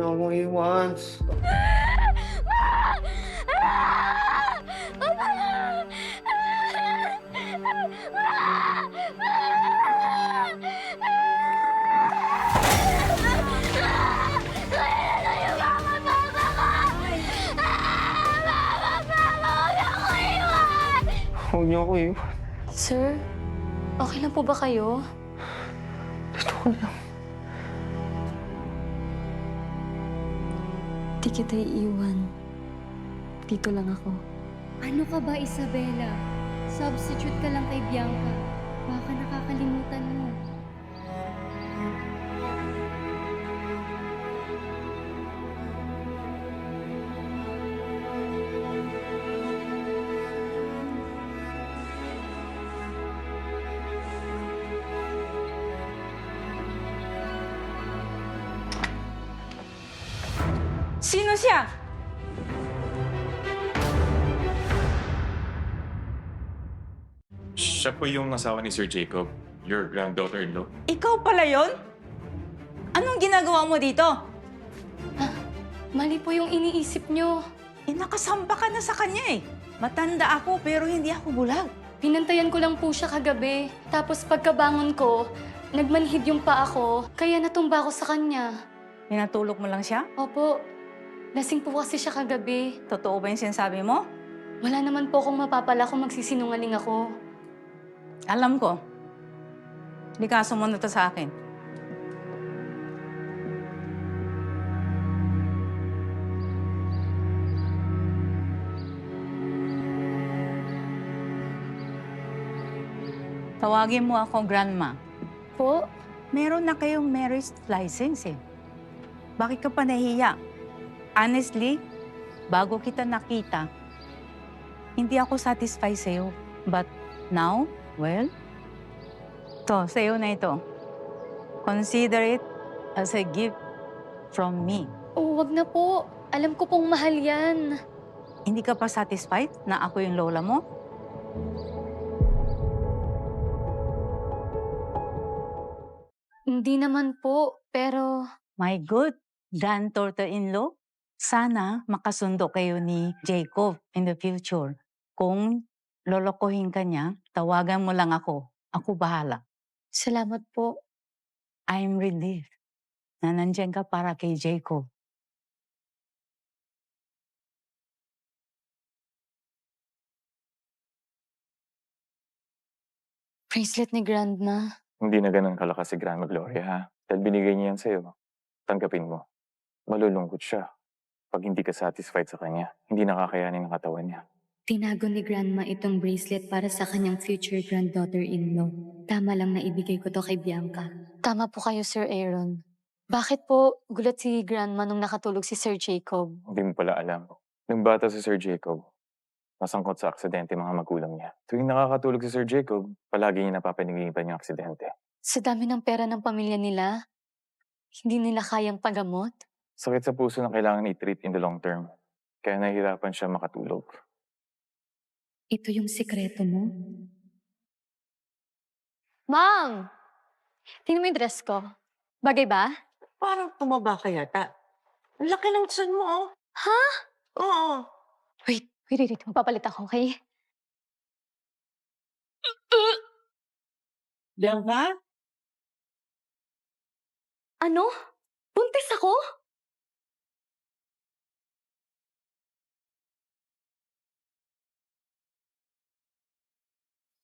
niyo akong iwan. Huwag niyo ako iwan. Sir, okay lang po ba kayo? Dito ko lang. Di kita iiwan. Dito lang ako. Ano ka ba, Isabela? Substitute ka lang kay Bianca. Baka nakakalimutan mo. Sino siya? Siya po yung asawa ni Sir Jacob, your granddaughter-in-law. Ikaw pala yon? Anong ginagawa mo dito? Mali po yung iniisip nyo. Nakasamba ka na sa kanya eh. Matanda ako pero hindi ako bulag. Pinantayan ko lang po siya kagabi. Tapos pagkabangon ko, nagmanhid yung paa ko, kaya natumba ako sa kanya. Pinatulog mo lang siya? Opo, lasing po kasi siya kagabi. Totoo ba yung sinasabi mo? Wala naman po akong mapapala kung magsisinungaling ako. Alam ko. Likaso mo na to sa akin. Tawagin mo ako grandma. Po? Meron na kayong marriage license eh. Bakit ka pa nahiya? Honestly, bago kita nakita, hindi ako satisfied sa'yo. But now, well, sa'yo na ito. Consider it as a gift from me. Oh, wag na po. Alam ko pong mahal yan. Hindi ka pa satisfied na ako yung lola mo? Hindi naman po, pero... My good granddaughter-in-law, sana makasundo kayo ni Jacob in the future. Kung lolokohin ka niya, tawagan mo lang ako. Ako bahala. Salamat po. I'm relieved na nandiyan ka para kay Jacob. Bracelet ni Grandma. Hindi na ganun kalakas si Grandma Gloria, ha? Dahil binigay niya yan sa'yo. Tanggapin mo. Malulungkot siya pag hindi ka satisfied sa kanya. Hindi nakakayanin ang katawan niya. Tinago ni Grandma itong bracelet para sa kanyang future granddaughter-in-law. Tama lang na ibigay ko to kay Bianca. Tama po kayo, Sir Aaron. Bakit po gulat si Grandma nung nakatulog si Sir Jacob? Hindi mo pala alam. Nung bata si Sir Jacob, nasangkot sa aksidente mga magulang niya. Tuwing nakakatulog si Sir Jacob, palagi niya napapanaginipan yung aksidente. Sa dami ng pera ng pamilya nila, hindi nila kayang pagamot? Sakit sa puso na kailangan i-treat in the long term. Kaya nahihirapan siya makatulog. Ito yung sikreto mo? Ma'am! Tingnan mo yung dress ko. Bagay ba? Parang tumaba ka yata. Ang laki ng tiyan mo, oh. Ha? Oo. Wait. Mapapalit ako, okay? Bianca? Ano? Buntis ako?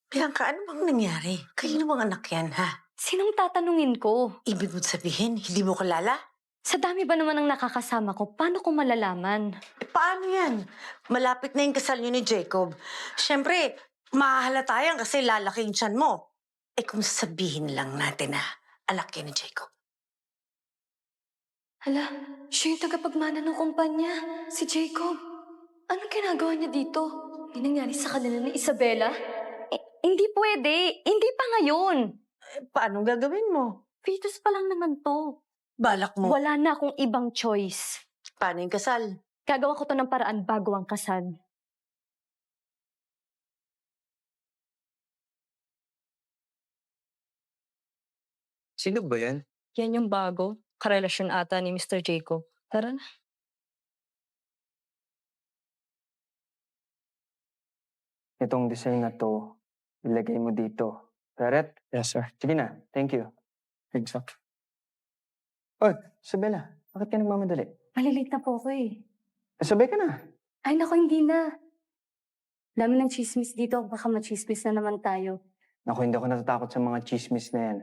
Bianca, ano bang nangyari? Kanino bang anak yan, ha? Sinong tatanungin ko? Ibig mo sabihin, hindi mo kilala? Sa dami ba naman ng nakakasama ko, paano ko malalaman? Paano yan? Malapit na yung kasal niyo ni Jacob. Siyempre, mahahalata yan kasi lalaki yung tiyan mo. Kung sabihin lang natin na anak yan ni Jacob. Hala, siya yung tagapagmana ng kumpanya, si Jacob. Anong ginagawa niya dito? May nangyari sa kanila ni Isabela? Hindi pwede. Hindi pa ngayon. Paano gagawin mo? Fetus pa lang naman to. Balak mo. Wala na akong ibang choice. Paano yung kasal? Gagawa ko to ng paraan bago ang kasal. Sino ba yan? Yan yung bago. Karelasyon ata ni Mr. Jacob. Tara na. Itong design na to, ilagay mo dito. Correct? Yes, sir. Sige na. Thank you. Thanks, sir. Oh, Isabela, bakit ka nagmamadali? Malilate na po ako eh. Sabay ka na. Ay nako, hindi na. Dami ng chismis dito, baka machismis na naman tayo. Naku, hindi ako natatakot sa mga chismis na yan.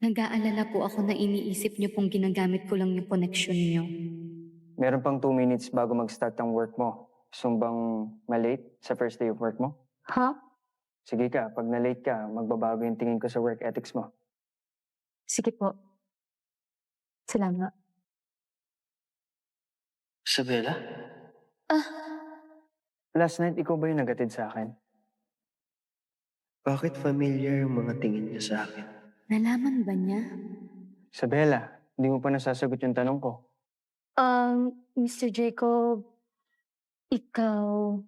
Nag-aalala po ako na iniisip niyo pong ginagamit ko lang yung connection niyo. Meron pang 2 minutes bago mag-start ang work mo. Gusto mo bang malate sa first day of work mo? Ha? Sige ka, pag na-late ka, magbabago yung tingin ko sa work ethics mo. Sige po. Salamat. Isabela? Ah, Last night, ikaw ba yung nagatid sa akin? Bakit familiar yung mga tingin niya sa akin? nalaman ba niya? Isabela, hindi mo pa nasasagot yung tanong ko. Mr. Jacob, ikaw...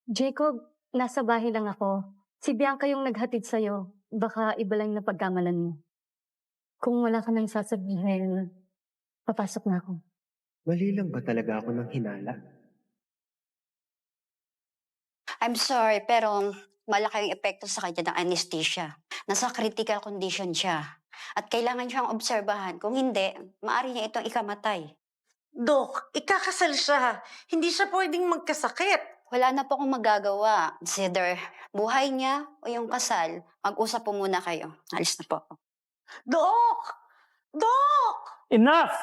Jacob, nasa bahay lang ako. Si Bianca yung naghatid sa'yo. Baka iba lang na pagkamalan mo. Kung wala ka nang sasabihin, papasok na ako. Mali lang ba talaga ako ng hinala? I'm sorry, pero malaki ang epekto sa kanya ng anesthesia. Nasa critical condition siya. At kailangan siyang obserbahan. Kung hindi, maaari niya itong ikamatay. Dok, ikakasal siya. Hindi siya pwedeng magkasakit. Wala na po akong magagawa. It's either buhay niya o yung kasal. Mag-usap po muna kayo. Alis na po ako. Dok! Dok! Enough!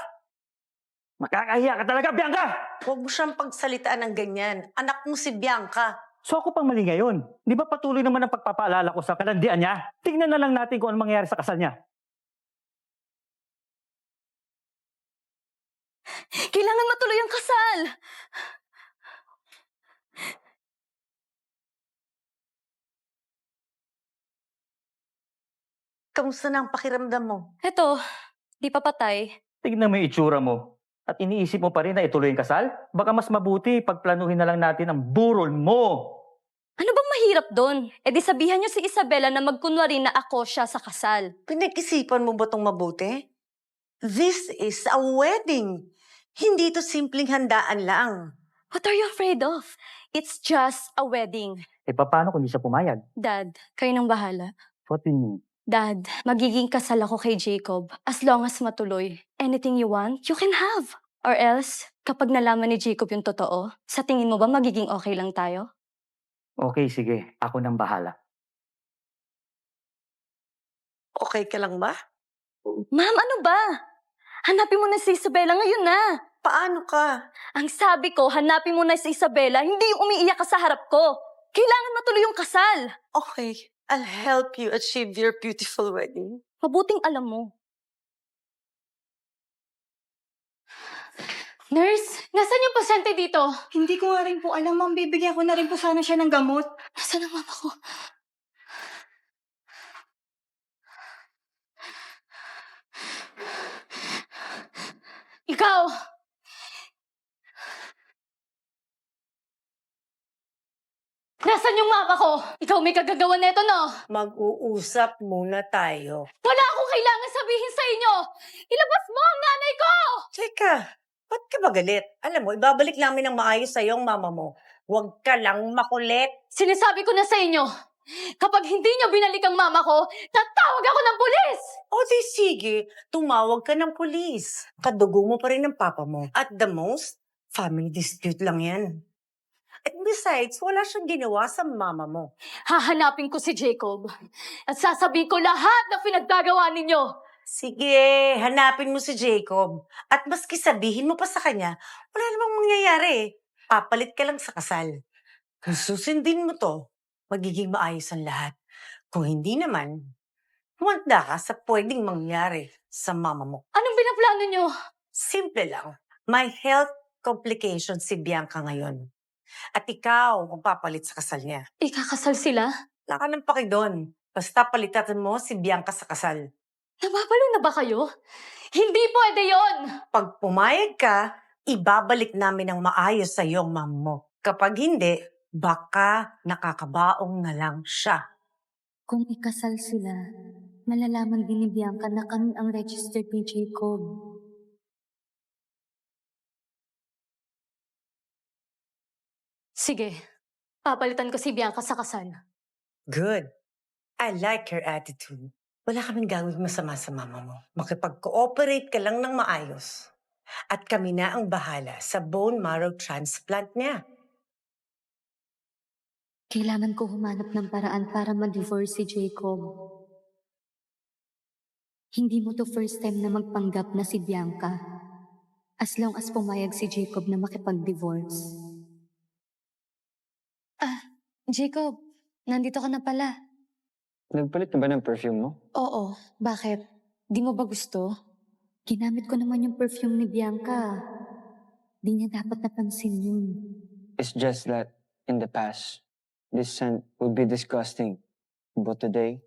Makakahiya ka talaga, Bianca! Huwag mo siyang pagsalitaan ng ganyan. Anak mo si Bianca. So ako pang mali ngayon. Di ba patuloy naman ang pagpapaalala ko sa kalandian niya? Tingnan na lang natin kung ano mangyayari sa kasal niya. Kailangan matuloy ang kasal! Kamusta na ang pakiramdam mo? Eto, di pa patay. Tignan mo yung itsura mo. At iniisip mo pa rin na ituloy yung kasal? Baka mas mabuti pagplanuhin na lang natin ang burol mo. Ano bang mahirap doon? E di sabihan niyo si Isabela na magkunwari na ako siya sa kasal. Pinag-isipan mo ba itong mabuti? This is a wedding. Hindi ito simpleng handaan lang. What are you afraid of? It's just a wedding. Eh paano kung di siya pumayag? Dad, kayo nang bahala. What do you mean? Dad, magiging kasal ako kay Jacob as long as matuloy. Anything you want, you can have. Or else, kapag nalaman ni Jacob yung totoo, sa tingin mo ba magiging okay lang tayo? Okay, sige. Ako nang bahala. Okay ka lang ba? Ma'am, ano ba? Hanapin mo na si Isabela ngayon na. Paano ka? Ang sabi ko, hanapin mo na si Isabela, hindi yung umiiyak ka sa harap ko. Kailangan matuloy yung kasal. Okay, I'll help you achieve your beautiful wedding. Mabuting alam mo. Nurse, nasan yung pasyente dito? Hindi ko nga rin po alam, ma'am. Bibigyan ko na rin po sana siya ng gamot. Nasaan ang mama ko? Ikaw! Nasaan yung mama ko? Ikaw may kagagawa neto, no? Mag-uusap muna tayo. Wala akong kailangan sabihin sa inyo! Ilabas mo ang nanay ko! Teka, ba't ka ba galit? Alam mo, ibabalik namin ng maayos sa ang mama mo. Huwag ka lang makulit. Sinasabi ko na sa inyo, kapag hindi niyo binalik ang mama ko, tatawag ako ng pulis! O di sige, tumawag ka ng pulis. Kadugo mo pa rin ng papa mo. At the most, family dispute lang yan. At besides, wala siyang ginawa sa mama mo. Hahanapin ko si Jacob at sasabihin ko lahat na pinaggagawa ninyo. Sige, hanapin mo si Jacob. At maski sabihin mo pa sa kanya, wala namang mangyayari. Papalit ka lang sa kasal. Kung susundin mo to, magiging maayos ang lahat. Kung hindi naman, humanda ka sa pwedeng mangyari sa mama mo. Anong binaplano nyo? Simple lang. May health complications si Bianca ngayon. At ikaw ang papalit sa kasal niya. Ikakasal sila? Wala ka ng paki doon. Basta palitan mo si Bianca sa kasal. Nababalo na ba kayo? Hindi pwede yon! Pag pumayag ka, ibabalik namin ang maayos sa iyong mama mo. Kapag hindi, baka nakakabaong na lang siya. Kung ikasal sila, malalaman din ni Bianca na kami ang registered ni Jacob. Sige, papalitan ko si Bianca sa kasal. Good. I like your attitude. Wala kaming gawing masama sa mama mo. Makipag-cooperate ka lang ng maayos. At kami na ang bahala sa bone marrow transplant niya. Kailangan ko humanap ng paraan para ma-divorce si Jacob. Hindi mo to first time na magpanggap na si Bianca. As long as pumayag si Jacob na makipag-divorce. Jacob, nandito ka na pala. Nagpalit na ba ng perfume mo? Oo, bakit? Di mo ba gusto? Ginamit ko naman yung perfume ni Bianca. Di niya dapat napansin yun. It's just that, in the past, this scent would be disgusting. But today,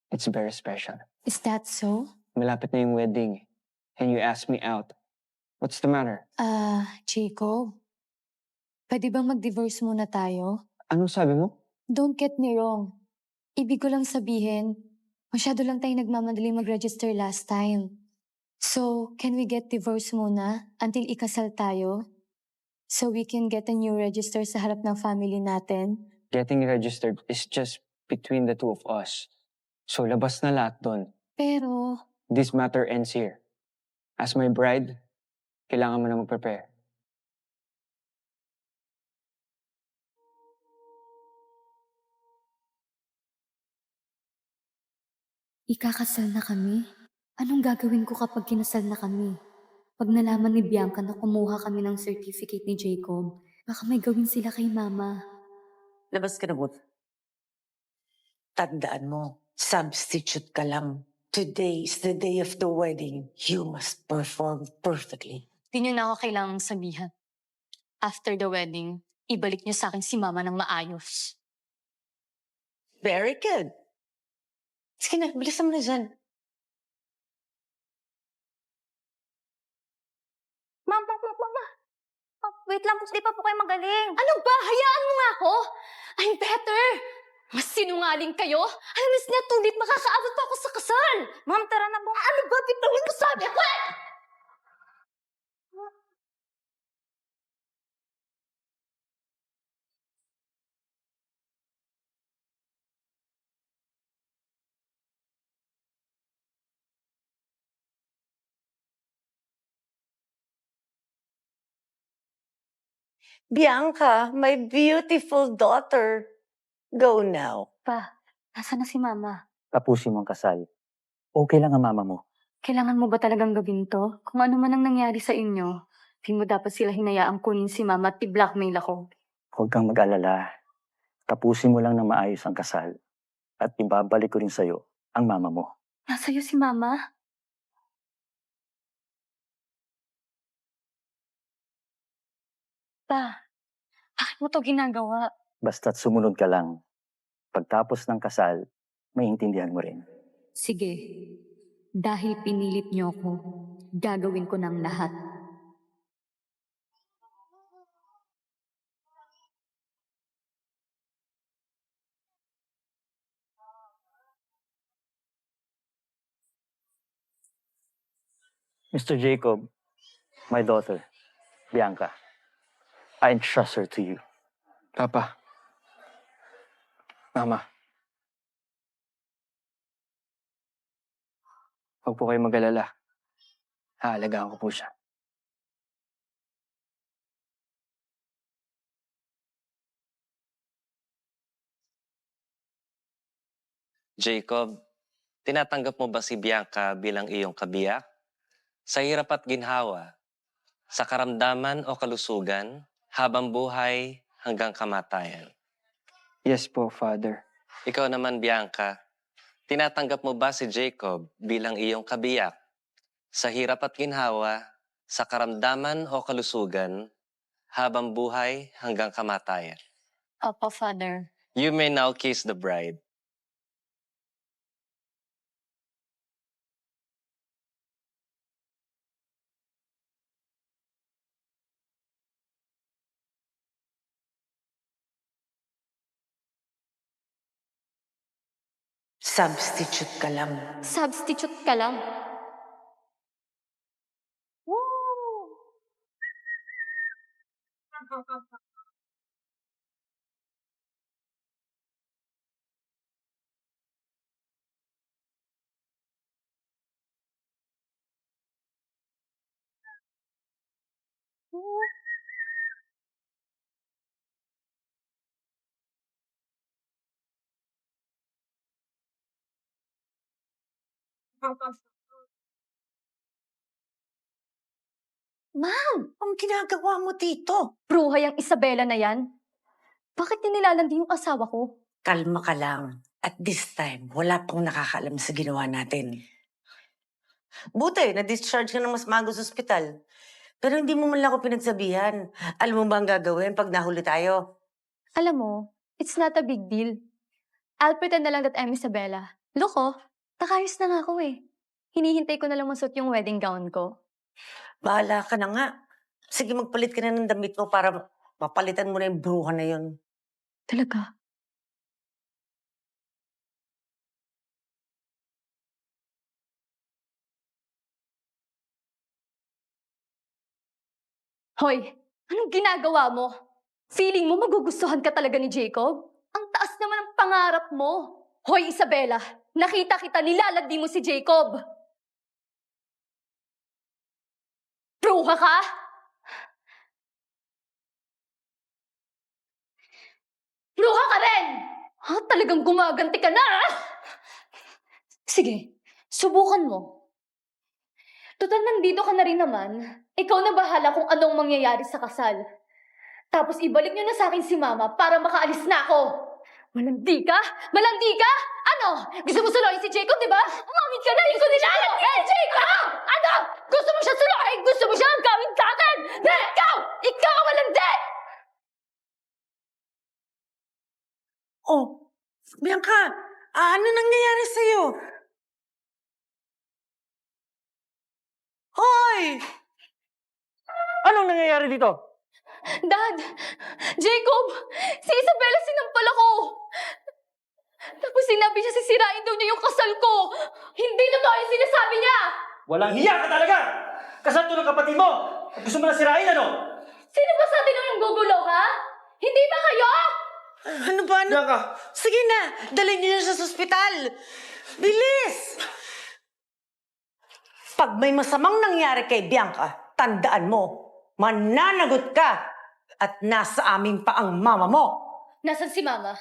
it's very special. Is that so? Malapit na yung wedding, and you asked me out. What's the matter? Jacob. Pwede bang mag-divorce muna tayo? Anong sabi mo? Don't get me wrong. Ibig ko lang sabihin, masyado lang tayo nagmamadali mag-register last time. So, can we get divorced muna until ikasal tayo? So we can get a new register sa harap ng family natin? Getting registered is just between the two of us. So labas na lahat doon. Pero, This matter ends here. As my bride, kailangan mo na mag-prepare. ikakasal na kami? Anong gagawin ko kapag kinasal na kami? Pag nalaman ni Bianca na kumuha kami ng certificate ni Jacob, baka may gawin sila kay Mama. Labas ka na, Booth. Tandaan mo, substitute ka lang. Today is the day of the wedding. You must perform perfectly. Di niyo na ako kailangang sabihan. After the wedding, ibalik niyo sa akin si Mama ng maayos. Very good. Sige na, bilisan mo na dyan. Mama. Wait lang po, di pa po kayo magaling. Ano ba? Hayaan mo nga ako. I'm better. Mas sinungaling kayo? Alas na tulit, makakaabot pa ako sa kasal. Ma'am, tara na po. Ano ba? Bitawan mo sabi ko eh! Bianca, my beautiful daughter. Go now. Pa, nasaan na si Mama? Tapusin mo ang kasal. Okay lang ang mama mo. Kailangan mo ba talagang gawin to? Kung ano man ang nangyari sa inyo, di mo dapat sila hinayaang kunin si Mama at i-blackmail ako. Huwag kang mag-alala. Tapusin mo lang na maayos ang kasal. At ibabalik ko rin sa'yo ang mama mo. Nasa'yo si Mama? Pa, bakit mo to ginagawa? Basta't sumunod ka lang. Pagtapos ng kasal, maiintindihan mo rin. Sige, dahil pinilit niyo ako, gagawin ko ng lahat. Mr. Jacob, my daughter, Bianca, I entrust her to you. Papa. Mama. Huwag po kayo mag-alala. Haalagaan ko po siya. Jacob, tinatanggap mo ba si Bianca bilang iyong kabiyak? Sa hirap at ginhawa, sa karamdaman o kalusugan, habang buhay hanggang kamatayan. Yes po, Father. Ikaw naman, Bianca, tinatanggap mo ba si Jacob bilang iyong kabiyak? Sa hirap at ginhawa, sa karamdaman o kalusugan, habang buhay hanggang kamatayan. Opo, Father. You may now kiss the bride. Substitute ka lang. Substitute ka lang. Ma'am! Ang ginagawa mo dito? Bruha yung Isabela na yan. Bakit niya nilalandi yung asawa ko? Kalma ka lang. At this time, wala pang nakakaalam sa ginawa natin. Buti, na-discharge ka ng mas mago sa ospital. Pero hindi mo man lang ako pinagsabihan. Alam mo ba ang gagawin pag nahuli tayo? Alam mo, it's not a big deal. I'll pretend na lang that I'm Isabela. Look oh, nakayos na nga ako eh. Hinihintay ko na lang masot yung wedding gown ko. Bahala ka na nga. Sige, magpalit ka na ng damit mo para mapalitan mo na yung bruha na yun. Talaga? Hoy, anong ginagawa mo? Feeling mo magugustuhan ka talaga ni Jacob? Ang taas naman ng pangarap mo. Hoy, Isabela, nakita kita nilalandi mo si Jacob. Bruha ka? Bruha ka rin! Ha? Talagang gumaganti ka na, ha? Sige, subukan mo. Total, nandito ka na rin naman. Ikaw na bahala kung anong mangyayari sa kasal. Tapos ibalik niyo na sa akin si Mama para makaalis na ako. Malandi ka? Malandi ka? Ano? Gusto mo suluhin si Jacob, di ba? Umamin ka na! Gusto ni Jacob! Ano? Gusto mo siya suluhin? Gusto mo siya gawin sa akin? Ikaw! Ikaw ang malandi! Oh, Bianca, ano nangyayari sa'yo? Hoy! Anong nangyayari dito? Dad! Jacob! Si Isabela sinampal ako! Tapos sinabi niya sisirain daw niya yung kasal ko! Hindi totoo yung sinasabi niya! Walang hiya ka talaga! Kasal to ng kapatid mo! At gusto mo na sirain, ano? Sino ba sa atin yung gugulo, ha? Hindi ba kayo? Ano ba? Bianca! Sige na, dalhin niyo siya sa ospital. Bilis! Pag may masamang nangyari kay Bianca, tandaan mo, mananagot ka at nasa amin pa ang mama mo. Nasaan si Mama?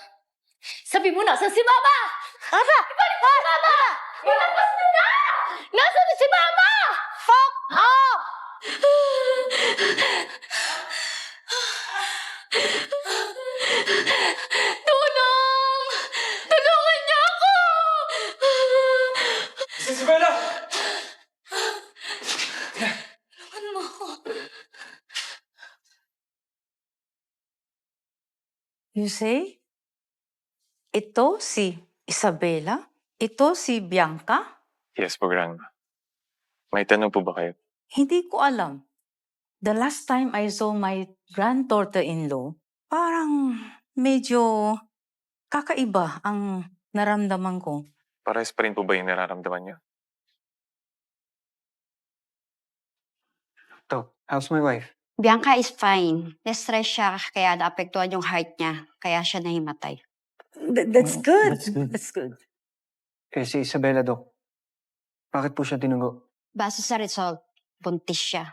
Sabi mo, nasaan si Mama? Aba! Ibalik mo si Mama! Ilabas niyo na! Nasaan si Mama? Fuck off! Tulong! Tulungan niyo ako! Si Isabela! Tulungan mo ako. You say? Ito si Isabela? Ito si Bianca? Yes po, Grandma. May tanong po ba kayo? Hindi ko alam. The last time I saw my granddaughter-in-law, parang medyo kakaiba ang naramdaman ko. Parehas pa rin po ba yung nararamdaman niyo? So, how's my wife? Bianca is fine. Na-stress siya kaya naapektuhan yung heart niya. Kaya siya nahimatay. That's good. That's good. That's good. Eh, si Isabela, Dok. Bakit po siya tinugo? Base sa result, buntis siya.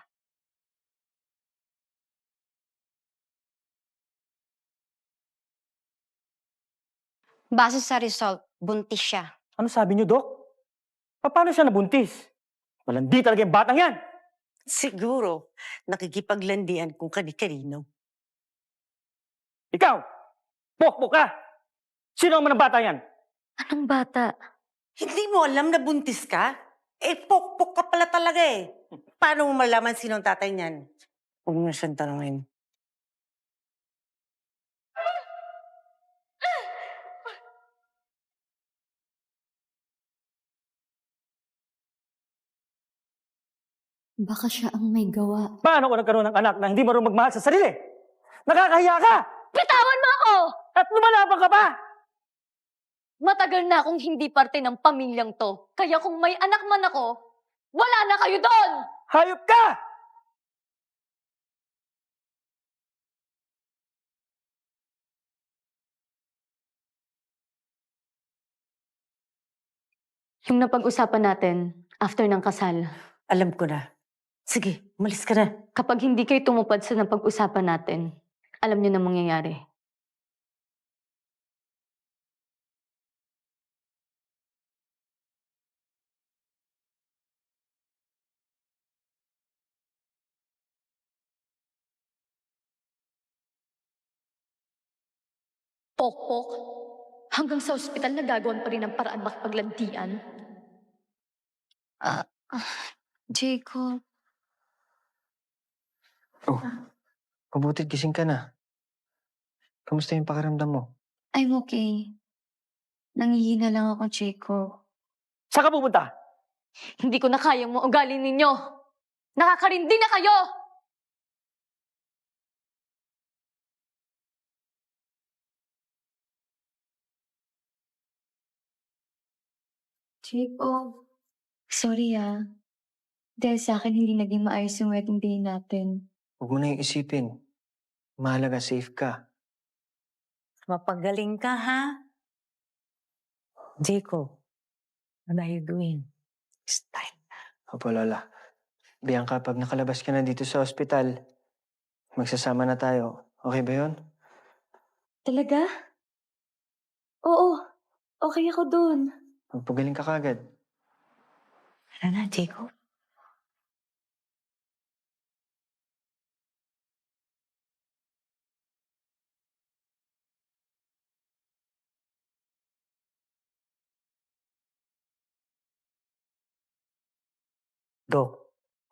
Base sa result, buntis siya. Ano sabi niyo, Dok? Paano siya nabuntis? Malandi talaga yung batang yan! Siguro, nakikipaglandian kung kani-kanino. Ikaw! Pokpok ka! Sino ang manang bata yan? Anong bata? Hindi mo alam na buntis ka? Eh, pokpok ka pala talaga eh. Paano mo malaman sino ang tatay niyan? Huwag mo na siyang tanungin. Baka siya ang may gawa. Paano ko nagkaroon ng anak na hindi marunong magmahal sa sarili? Nakakahiya ka! Bitawan mo ako! At lumalabang ka pa! Matagal na akong hindi parte ng pamilyang to. Kaya kung may anak man ako, wala na kayo doon! Hayop ka! Yung napag-usapan natin after ng kasal, Alam ko na. Sige, umalis ka na. kapag hindi kayo tumupad sa napag-usapan natin, alam niyo na mangyayari. Pokpok, hanggang sa ospital nagagawan pa rin ang paraan makipaglantian. Jacob. Oh, mabutit gising ka na. Kamusta yung pakiramdam mo? I'm okay. Nangihina lang ako, Jacob. Saan ka pupunta? Hindi ko na kayang mo ugali ninyo. Nakakarindi na kayo! Jacob. Sorry Dahil sa akin hindi naging maayos yung wedding day natin. Huwag mo na yung isipin. Mahalaga, safe ka. Mapagaling ka, ha? Jacob, what are you doing? It's time. Opo, Lola. Bianca, pag nakalabas ka na dito sa ospital, magsasama na tayo. Okay ba yun? Talaga? Oo. Okay ako dun. Magpagaling ka kagad. Ano na, Jacob? Dok,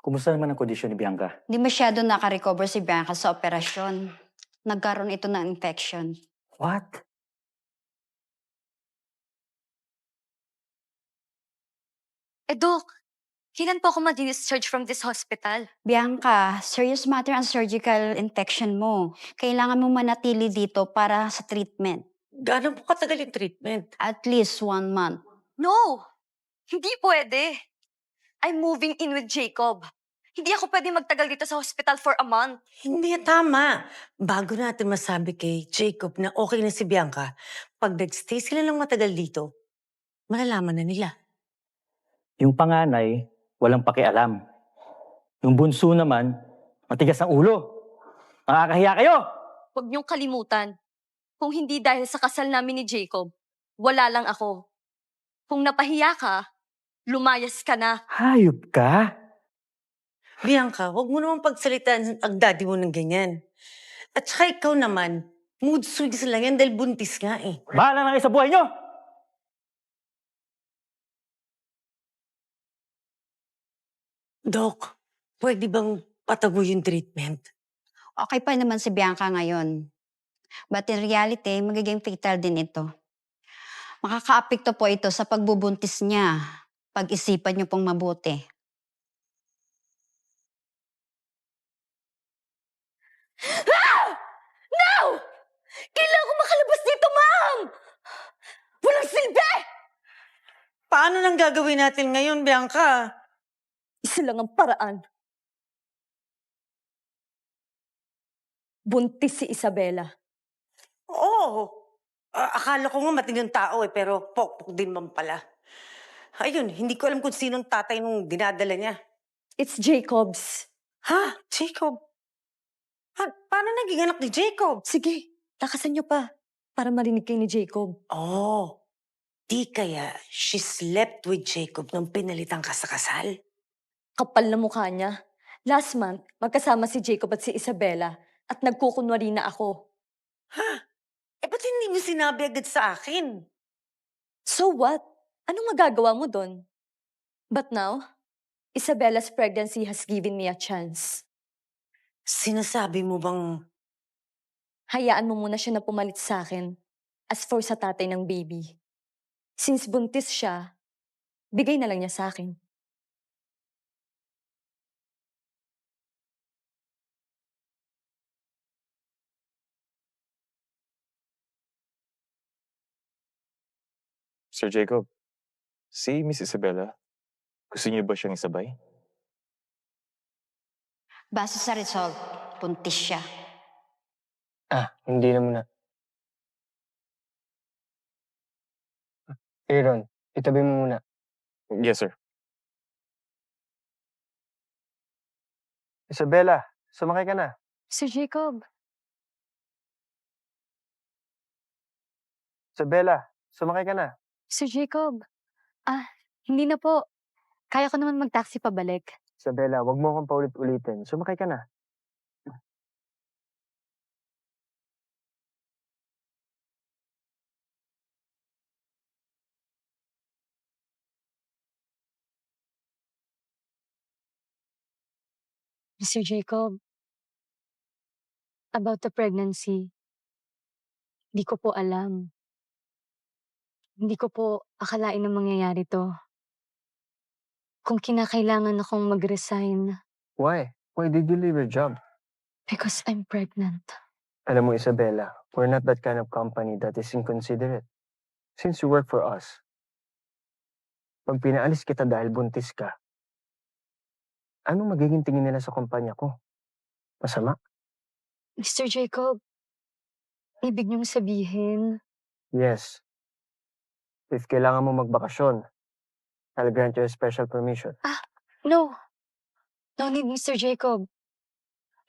kumusta naman ang kondisyon ni Bianca? Hindi masyado nakarecover si Bianca sa operasyon. Nagkaroon ito ng infection. What? Dok, kailan po ako mag-discharge from this hospital? Bianca, serious matter ang surgical infection mo. Kailangan mo manatili dito para sa treatment. Gano'n po katagal yung treatment? At least 1 month. No! Hindi pwede. I'm moving in with Jacob. Hindi ako pwede magtagal dito sa hospital for a month. Hindi, tama. Bago natin masabi kay Jacob na okay na si Bianca, pag nag-stay sila ng matagal dito, malalaman na nila. Yung panganay, walang pakialam. Yung bunso naman, matigas ang ulo. Nakakahiya kayo! Huwag niyong kalimutan. Kung hindi dahil sa kasal namin ni Jacob, wala lang ako. Kung napahiya ka, lumayas ka na. Hayop ka? Bianca, huwag mo naman pagsalitaan ang daddy mo ng ganyan. At saka ikaw naman, mood swings lang yan dahil buntis nga eh. Bahala na kayo sa buhay nyo! Doc, pwede bang patago yung treatment? Okay pa naman si Bianca ngayon. But in reality, magiging fatal din ito. Makakaapekto po ito sa pagbubuntis niya. Pag-isipan niyo pong mabuti. No! Kailangan ko makalabas dito, ma'am! Walang silbi! Paano nang gagawin natin ngayon, Bianca? Isa lang ang paraan. Buntis si Isabela. Oo. Akala ko nga matinong tao eh, pero pokpok din man pala. Ayun, hindi ko alam kung sinong tatay nung dinadala niya. It's Jacob's. Ha? Jacob? Paano naging anak ni Jacob? Sige, lakasan niyo pa para marinig kayo ni Jacob. Oh, di kaya she slept with Jacob nung pinalitan ka sa kasal? Kapal na mukha niya. Last month, magkasama si Jacob at si Isabela at nagkukunwari na ako. Ha? Eh, ba't hindi mo sinabi agad sa akin? So what? Anong magagawa mo doon? But now, Isabella's pregnancy has given me a chance. Sinasabi mo bang Hayaan mo muna siya na pumalit sa akin as for sa tatay ng baby. Since buntis siya, bigay na lang niya sa akin. Sir Jacob, si Miss Isabella, gusto niyo ba siyang isabay? Base sa result, puntis siya. Hindi na muna. Aaron, itabi mo muna. Yes, sir. Isabella, sumakay ka na. Sir Jacob, Isabella, sumakay ka na. Sir Jacob. Hindi na po. Kaya ko naman mag-taxi pabalik. Isabella, wag mo akong paulit-ulitin. Sumakay ka na. Mr. Jacob, about the pregnancy, hindi ko po alam. Hindi ko po akalain na mangyayari to. Kung kinakailangan akong mag-resign Why? Why did you leave your job? because I'm pregnant. Alam mo, Isabella, we're not that kind of company that is inconsiderate. Since you work for us, pag pinaalis kita dahil buntis ka, anong magiging tingin nila sa kumpanya ko? Masama? Mr. Jacob, ibig niyong sabihin, Yes. If kailangan mo magbakasyon, I'll grant you a special permission. no. No need, Mr. Jacob.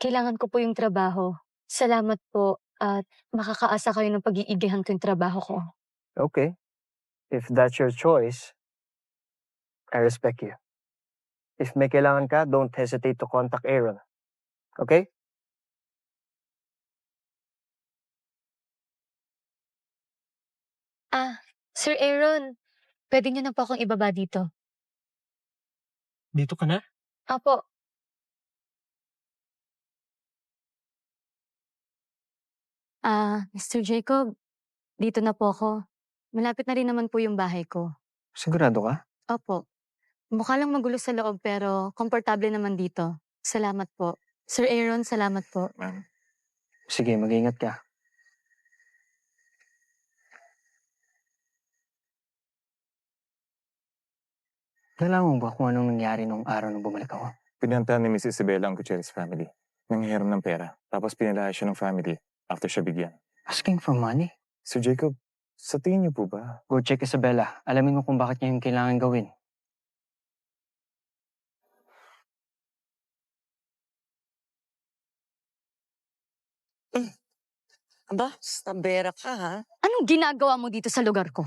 Kailangan ko po yung trabaho. Salamat po at makakaasa kayo ng pag-iigihan ko yung trabaho ko. Okay. If that's your choice, I respect you. If may kailangan ka, don't hesitate to contact Aaron. Okay? Sir Aaron, pwede niyo na po akong ibaba dito. Dito ka na? Apo. Mr. Jacob, dito na po ako. Malapit na rin naman po yung bahay ko. Sigurado ka? Opo. Mukha lang magulo sa loob pero komportable naman dito. Salamat po. Sir Aaron, salamat po. Ma'am. Sige, mag-ingat ka. Nalaman mo ba kung anong nangyari nung araw na bumalik ako? Pinantahan ni Miss Isabella ang Gutierrez family. Nanghihiram ng pera. Tapos pinalaya siya ng family after siya bigyan. Asking for money? Sir Jacob, sa tingin niyo po ba? Go check Isabella. Alamin mo kung bakit niya yung kailangan gawin. Aba, stabera ka ha? Anong ginagawa mo dito sa lugar ko?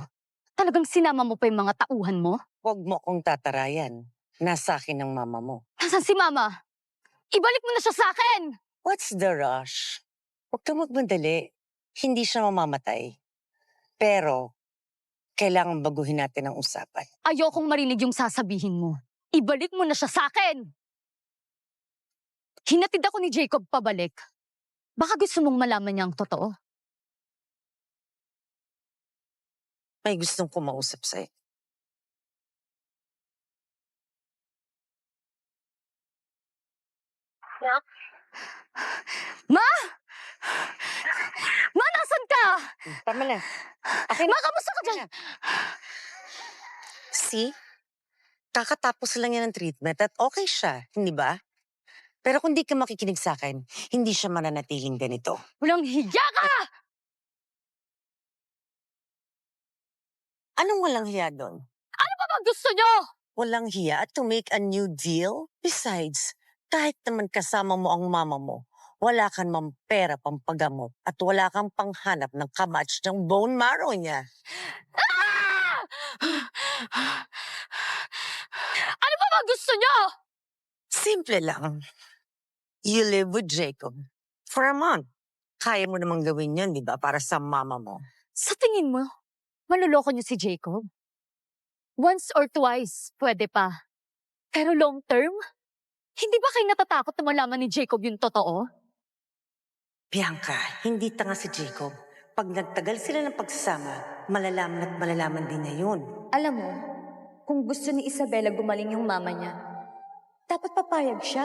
Talagang sinama mo pa yung mga tauhan mo? Huwag mo akong tatarayan. Nasa akin ang mama mo. Nasaan si Mama? Ibalik mo na siya sa akin! What's the rush? Huwag kang magmadali. Hindi siya mamamatay. Pero, kailangan baguhin natin ang usapan. Ayokong marinig yung sasabihin mo. Ibalik mo na siya sa akin! Hinatid ako ni Jacob pabalik. Baka gusto mong malaman niya ang totoo. May gustong kumausap sa'yo. Ma! Ma, nasan ka? Tama na. Ma, kamusta ka dyan? See? Kakatapos lang yan ng treatment at okay siya, hindi ba? Pero kung di ka makikinig sa akin, hindi siya mananatiling ganito. Walang hiya ka! Anong walang hiya doon? Ano ba bang gusto niyo? Walang hiya to make a new deal? Besides, kahit naman kasama mo ang mama mo, wala kang mang pera pampagamot at wala kang panghanap ng kamatch ng bone marrow niya. Ah! Ano ba bang gusto niyo? Simple lang. You live with Jacob for a month. Kaya mo namang gawin yun, di ba? Para sa mama mo. Sa tingin mo, maluloko niyo si Jacob? Once or twice, pwede pa. Pero long term? Hindi ba kayo natatakot na malaman ni Jacob yung totoo? Bianca, hindi tanga si Jacob. Pag nagtagal sila ng pagsasama, malalaman at malalaman din na yun. Alam mo, kung gusto ni Isabella gumaling yung mama niya, dapat papayag siya.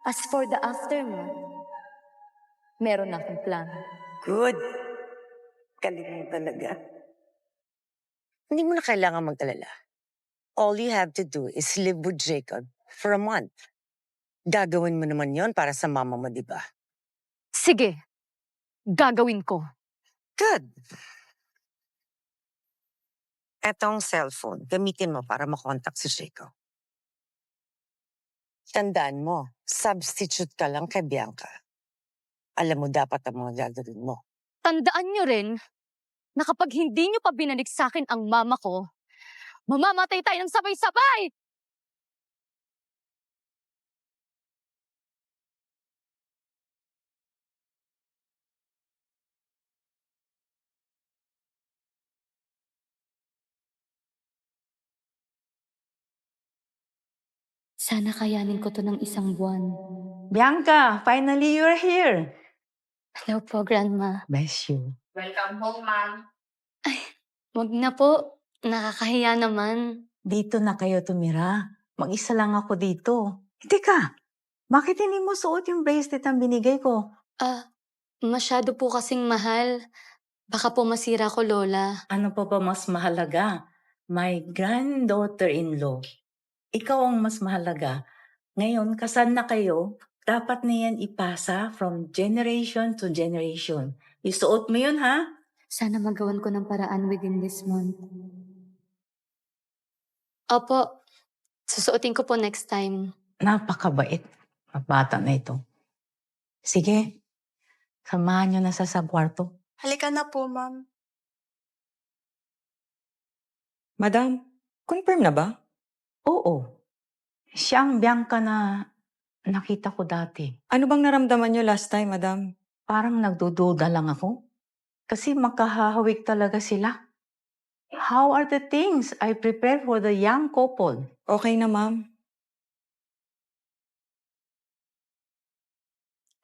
As for the aftermath, meron akong plan. Good. Galing mo talaga. Hindi mo na kailangan mag-alala. All you have to do is live with Jacob for a month. Gagawin mo naman yon para sa mama mo, di ba? Sige, gagawin ko. Good. Etong cellphone, gamitin mo para makontak si Jacob. Tandaan mo, substitute ka lang kay Bianca. Alam mo dapat ang mga gagawin mo. Tandaan nyo rin na kapag hindi nyo pa binalik sa akin ang mama ko, mamamatay tayo ng sabay-sabay! Sana kayanin ko to ng isang buwan. Bianca, finally you're here. Hello po, Grandma. Bless you. Wag na po. Nakakahiya naman. Dito na kayo tumira. Mag-isa lang ako dito. Teka, bakit hindi mo suot yung bracelet ang binigay ko? Masyado po kasing mahal. Baka po masira ko, Lola. Ano pa ba mas mahalaga? My granddaughter-in-law. Ikaw ang mas mahalaga. Ngayon, kasal na kayo, dapat na yan ipasa from generation to generation. Isuot mo yun, ha? Sana magawan ko ng paraan within this month. Opo. Susuotin ko po next time. Napakabait. Bata na ito. Sige, samahan nyo na sa kwarto. Halika na po, ma'am. Madam, confirm na ba? Oo. Siya ang Bianca na nakita ko dati. Ano bang naramdaman niyo last time, madam? Parang nagdududa lang ako. Kasi makahahawig talaga sila. How are the things I prepared for the young couple? Okay na, ma'am.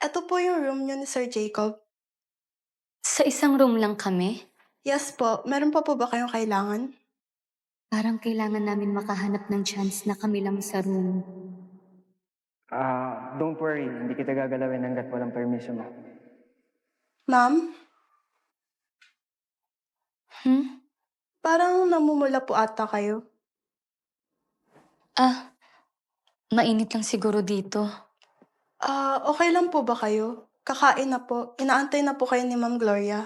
Ito po yung room niyo ni Sir Jacob. Sa isang room lang kami? Yes po. Meron pa po ba kayong kailangan? Parang kailangan namin makahanap ng chance na kami lang sa room. Don't worry. Hindi kita gagalawin hanggat walang permission mo. Ma'am, parang namumula po ata kayo. Mainit lang siguro dito. Okay lang po ba kayo? Kakain na po. Inaantay na po kayo ni Ma'am Gloria.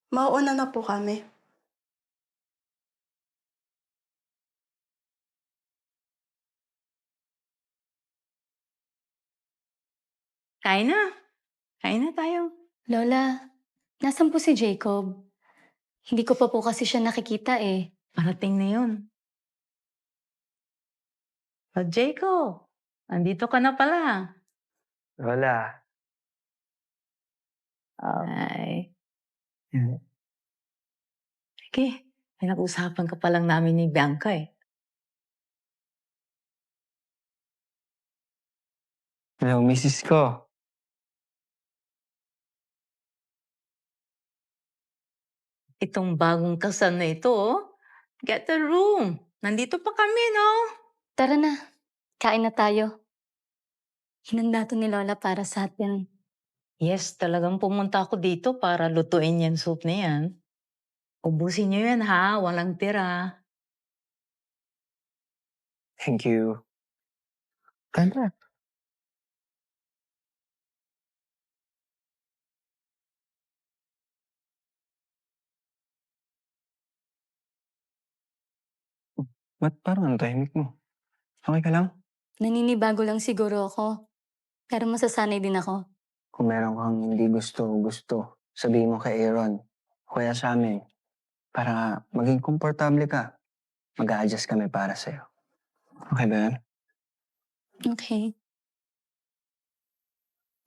Mauuna na po kami. Kain na. Kain na tayo. Lola, nasan po si Jacob? Hindi ko pa po kasi siya nakikita eh. Parating na yun. Oh, Jacob, andito ka na pala. Lola. Ay. Sige, pinag-usapan ka pa lang namin ni Bianca eh. Hello, misis ko. Itong bagong kasal na ito, oh. Get a room. Nandito pa kami, no? Tara na, kain na tayo. Hinanda to ni Lola para sa atin. Yes, talagang pumunta ako dito para lutuin yan soup na yan. Ubusin niyo yan, ha? Walang tira. Thank you. Ganda. Ba't parang ang tahimik mo? Okay ka lang? Naninibago lang siguro ako. Pero masasanay din ako. Kung meron kang hindi gusto, sabihin mo kay Aaron. O kaya sa amin. Para maging komportable ka. Mag-a-adjust kami para sa'yo. Okay ba yan? Okay.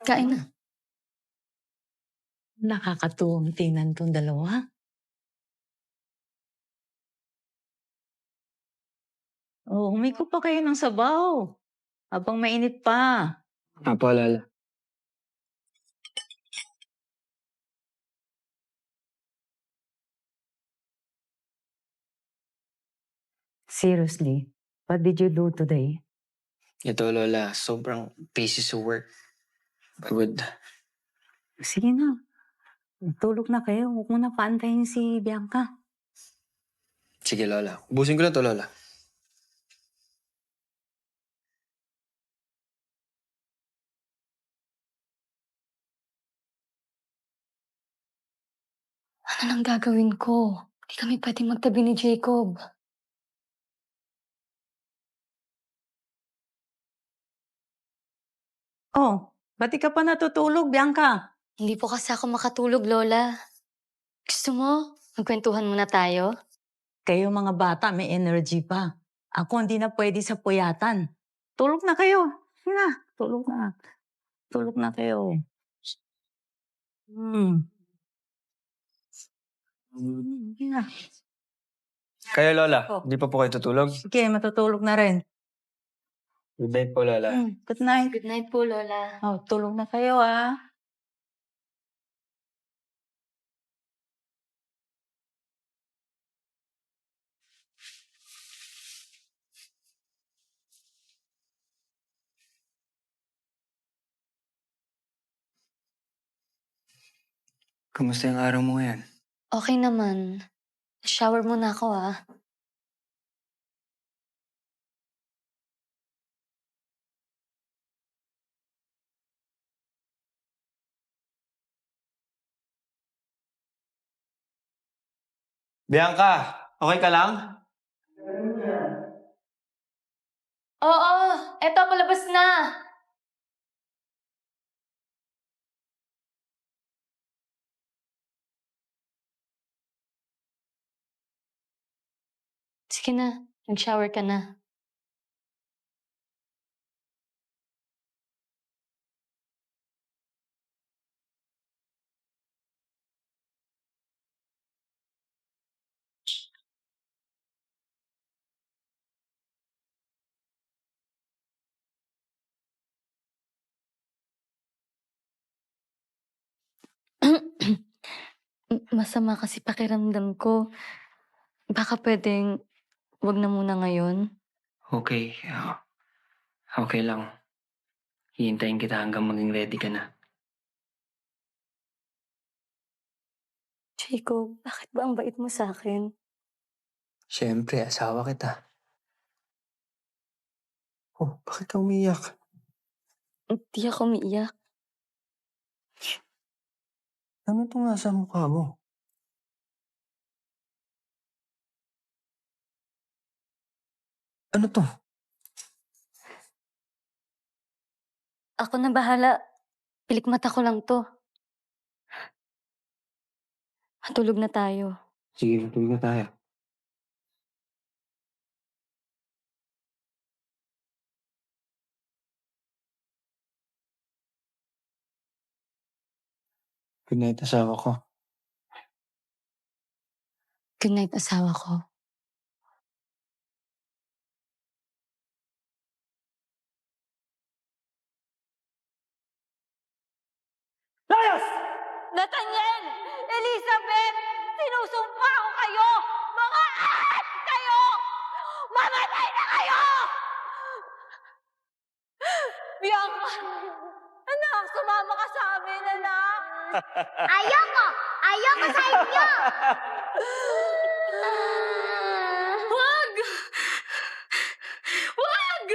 Kain na. Nakakatuwang tingnan tong dalawa. Oh, humiko pa kayo ng sabaw. Habang mainit pa. Apo, Lola. Seriously, what did you do today? Ito, Lola, sobrang busy sa work. Pagod. Sige na. Tulog na kayo. Huwag mo na paantayin si Bianca. Sige, Lola. Ubusin ko na to, Lola. Ano nang gagawin ko? Hindi kami pwedeng magtabi ni Jacob. Oh, ba't di ka pa natutulog, Bianca? Hindi po kasi ako makatulog, Lola. Gusto mo? Magkwentuhan muna tayo? Kayo mga bata, may energy pa. Ako hindi na pwede sa puyatan. Tulog na kayo. Sige na, tulog na. Tulog na kayo. Sige na. Kayo, Lola. Oh. Hindi pa po kayo tutulog? Sige, matutulog na rin. Good night po, Lola. Good night. Good night po, Lola. Oh, tulog na kayo, ah. Kamusta yung araw mo ngayon? Okay naman. Shower muna ako, ah. Bianca! Okay ka lang? Oo, eto palabas na. Sige na, nag-shower ka na. Masama kasi pakiramdam ko. Baka pwedeng wag na muna ngayon. Okay. Okay lang. Hihintayin kita hanggang maging ready ka na. Jacob, bakit ba ang bait mo sa akin? Siyempre, asawa kita. Oh, bakit ka umiyak? Hindi ako umiiyak. Ano to nga sa mukha mo? Ano to? Ako na bahala. Pilikmata ko lang to. Matulog na tayo. Sige, tulog na tayo. Good night, asawa ko. Good night, asawa ko. Layas! Nathaniel! Elizabeth! Sinusumpa ko kayo! Mga aat kayo! Mamatay na kayo! Bianca! Anak, sumama ka sa amin, anak! Ayoko! Ayoko sa inyo! Wag! Wag!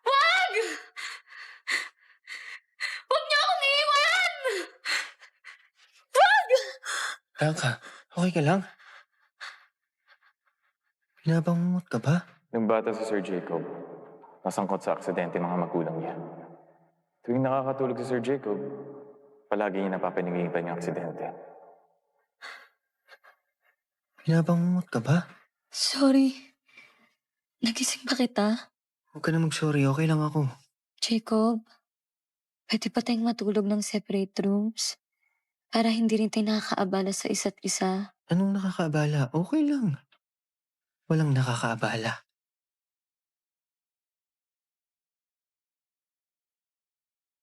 Wag! Huwag niyo akong iiwan! Wag! Bianca, okay ka lang? Pinabangungot ka ba? Nung bata si Sir Jacob, nasangkot sa aksidente mga magulang niya. Tuwing nakakatulog si Sir Jacob, palagi niya napapanigipan yung aksidente. Pinabangungot ka ba? Sorry. Nagising ba kita? Huwag ka na mag-sorry, okay lang ako. Jacob, pwede pa tayong matulog ng separate rooms? Para hindi rin tayo nakakaabala sa isa't isa. Anong nakakaabala? Okay lang. Walang nakakaabala.